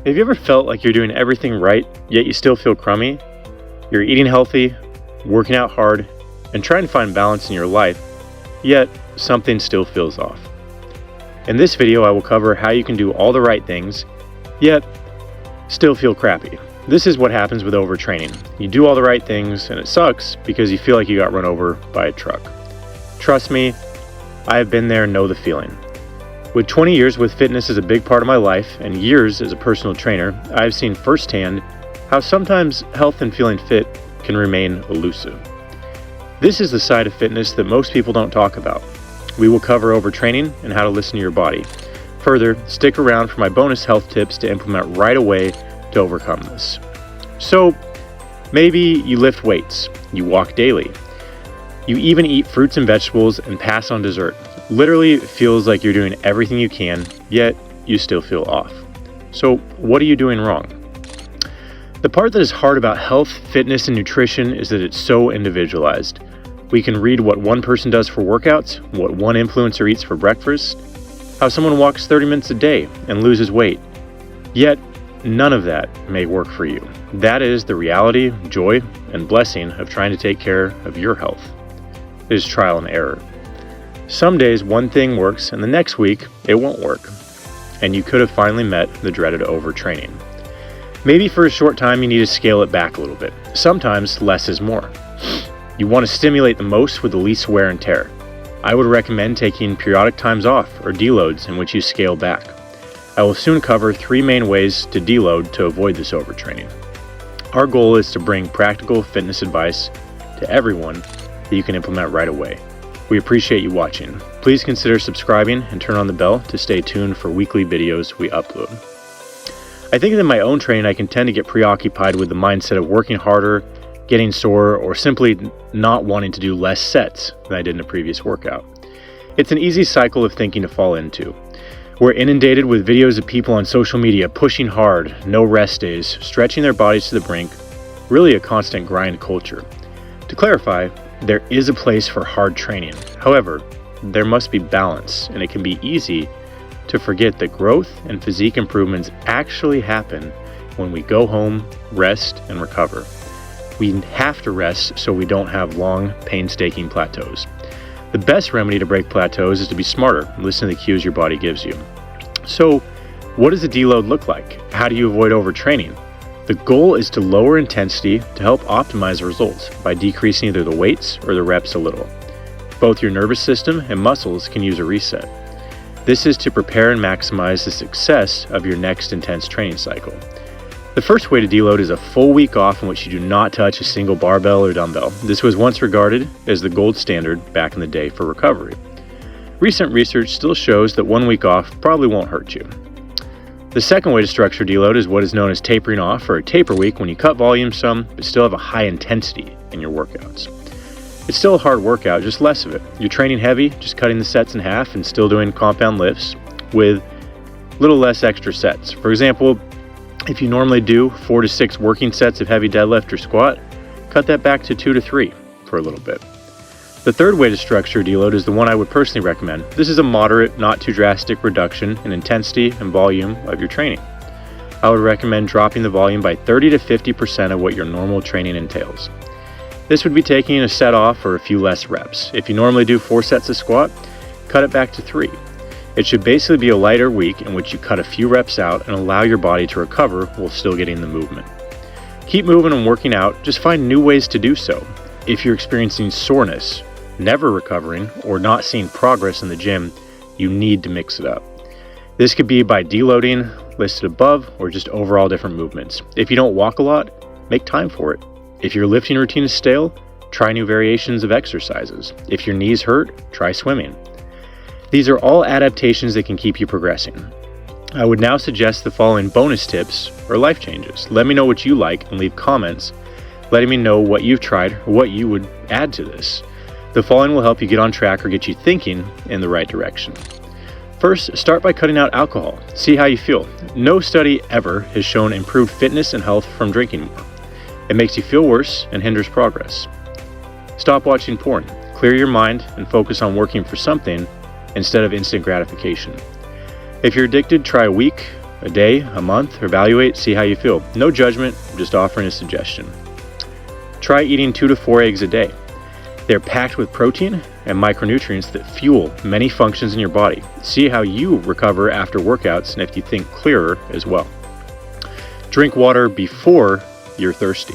Have you ever felt like you're doing everything right, yet you still feel crummy? You're eating healthy, working out hard, and trying to find balance in your life, yet something still feels off. In this video, I will cover how you can do all the right things, yet still feel crappy. This is what happens with overtraining. You do all the right things, and it sucks because you feel like you got run over by a truck. Trust me, I have been there and know the feeling. With 20 years with fitness as a big part of my life and years as a personal trainer, I have seen firsthand how sometimes health and feeling fit can remain elusive. This is the side of fitness that most people don't talk about. We will cover overtraining and how to listen to your body. Further, stick around for my bonus health tips to implement right away to overcome this. So, maybe you lift weights, you walk daily, you even eat fruits and vegetables and pass on dessert. Literally, it feels like you're doing everything you can, yet you still feel off. So what are you doing wrong? The part that is hard about health, fitness, and nutrition is that it's so individualized. We can read what one person does for workouts, what one influencer eats for breakfast, how someone walks 30 minutes a day and loses weight. Yet, none of that may work for you. That is the reality, joy, and blessing of trying to take care of your health. It is trial and error. Some days one thing works and the next week it won't work. And you could have finally met the dreaded overtraining. Maybe for a short time you need to scale it back a little bit. Sometimes less is more. You want to stimulate the most with the least wear and tear. I would recommend taking periodic times off or deloads in which you scale back. I will soon cover 3 main ways to deload to avoid this overtraining. Our goal is to bring practical fitness advice to everyone that you can implement right away. We appreciate you watching. Please consider subscribing and turn on the bell to stay tuned for weekly videos we upload. I think that in my own training, I can tend to get preoccupied with the mindset of working harder, getting sore, or simply not wanting to do less sets than I did in a previous workout. It's an easy cycle of thinking to fall into. We're inundated with videos of people on social media pushing hard, no rest days, stretching their bodies to the brink, really a constant grind culture. To clarify, there is a place for hard training. However, there must be balance, and it can be easy to forget that growth and physique improvements actually happen when we go home, rest, and recover. We have to rest so we don't have long, painstaking plateaus. The best remedy to break plateaus is to be smarter and listen to the cues your body gives you. So, what does a deload look like? How do you avoid overtraining? The goal is to lower intensity to help optimize results by decreasing either the weights or the reps a little. Both your nervous system and muscles can use a reset. This is to prepare and maximize the success of your next intense training cycle. The first way to deload is a full week off in which you do not touch a single barbell or dumbbell. This was once regarded as the gold standard back in the day for recovery. Recent research still shows that 1 week off probably won't hurt you. The second way to structure deload is what is known as tapering off, or a taper week, when you cut volume some but still have a high intensity in your workouts. It's still a hard workout, just less of it. You're training heavy, just cutting the sets in half and still doing compound lifts with little less extra sets. For example, if you normally do 4 to 6 working sets of heavy deadlift or squat, cut that back to 2 to 3 for a little bit. The third way to structure deload is the one I would personally recommend. This is a moderate, not too drastic reduction in intensity and volume of your training. I would recommend dropping the volume by 30 to 50% of what your normal training entails. This would be taking a set off or a few less reps. If you normally do 4 sets of squat, cut it back to 3. It should basically be a lighter week in which you cut a few reps out and allow your body to recover while still getting the movement. Keep moving and working out, just find new ways to do so. If you're experiencing soreness, never recovering, or not seeing progress in the gym, you need to mix it up. This could be by deloading, listed above, or just overall different movements. If you don't walk a lot, make time for it. If your lifting routine is stale, try new variations of exercises. If your knees hurt, try swimming. These are all adaptations that can keep you progressing. I would now suggest the following bonus tips or life changes. Let me know what you like and leave comments letting me know what you've tried or what you would add to this. The following will help you get on track or get you thinking in the right direction. First, start by cutting out alcohol. See how you feel. No study ever has shown improved fitness and health from drinking more. It makes you feel worse and hinders progress. Stop watching porn. Clear your mind and focus on working for something instead of instant gratification. If you're addicted, try a week a day, a month, evaluate, see how you feel. No judgment, just offering a suggestion. Try eating 2 to 4 eggs a day. They're packed with protein and micronutrients that fuel many functions in your body. See how you recover after workouts and if you think clearer as well. Drink water before you're thirsty.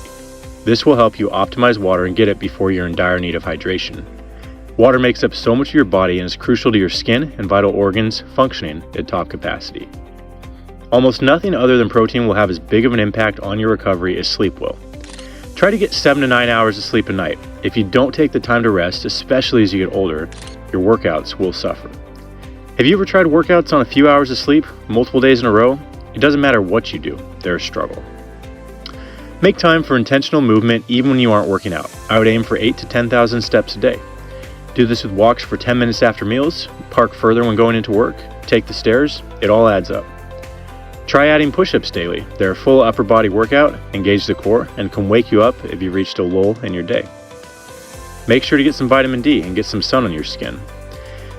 This will help you optimize water and get it before you're in dire need of hydration. Water makes up so much of your body and is crucial to your skin and vital organs functioning at top capacity. Almost nothing other than protein will have as big of an impact on your recovery as sleep will. Try to get 7 to 9 hours of sleep a night. If you don't take the time to rest, especially as you get older, your workouts will suffer. Have you ever tried workouts on a few hours of sleep, multiple days in a row? It doesn't matter what you do, they're a struggle. Make time for intentional movement even when you aren't working out. I would aim for 8 to 10,000 steps a day. Do this with walks for 10 minutes after meals, park further when going into work, take the stairs, it all adds up. Try adding push-ups daily. They're a full upper body workout, engage the core, and can wake you up if you've reached a lull in your day. Make sure to get some vitamin D and get some sun on your skin.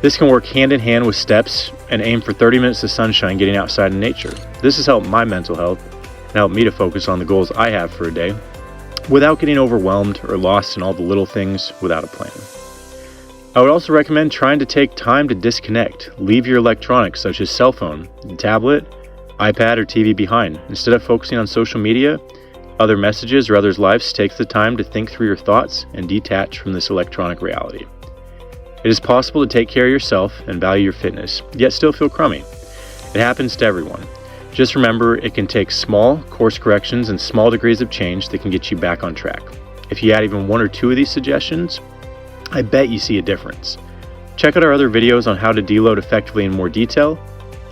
This can work hand in hand with steps and aim for 30 minutes of sunshine getting outside in nature. This has helped my mental health and helped me to focus on the goals I have for a day without getting overwhelmed or lost in all the little things without a plan. I would also recommend trying to take time to disconnect. Leave your electronics such as cell phone, tablet, iPad, or TV behind. Instead of focusing on social media, other messages, or others' lives, take the time to think through your thoughts and detach from this electronic reality. It is possible to take care of yourself and value your fitness, yet still feel crummy. It happens to everyone. Just remember, it can take small course corrections and small degrees of change that can get you back on track. If you add even 1 or 2 of these suggestions, I bet you see a difference. Check out our other videos on how to deload effectively in more detail,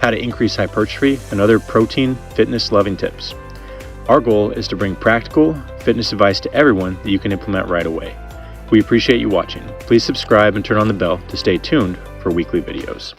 how to increase hypertrophy, and other protein fitness loving tips. Our goal is to bring practical fitness advice to everyone that you can implement right away. We appreciate you watching. Please subscribe and turn on the bell to stay tuned for weekly videos.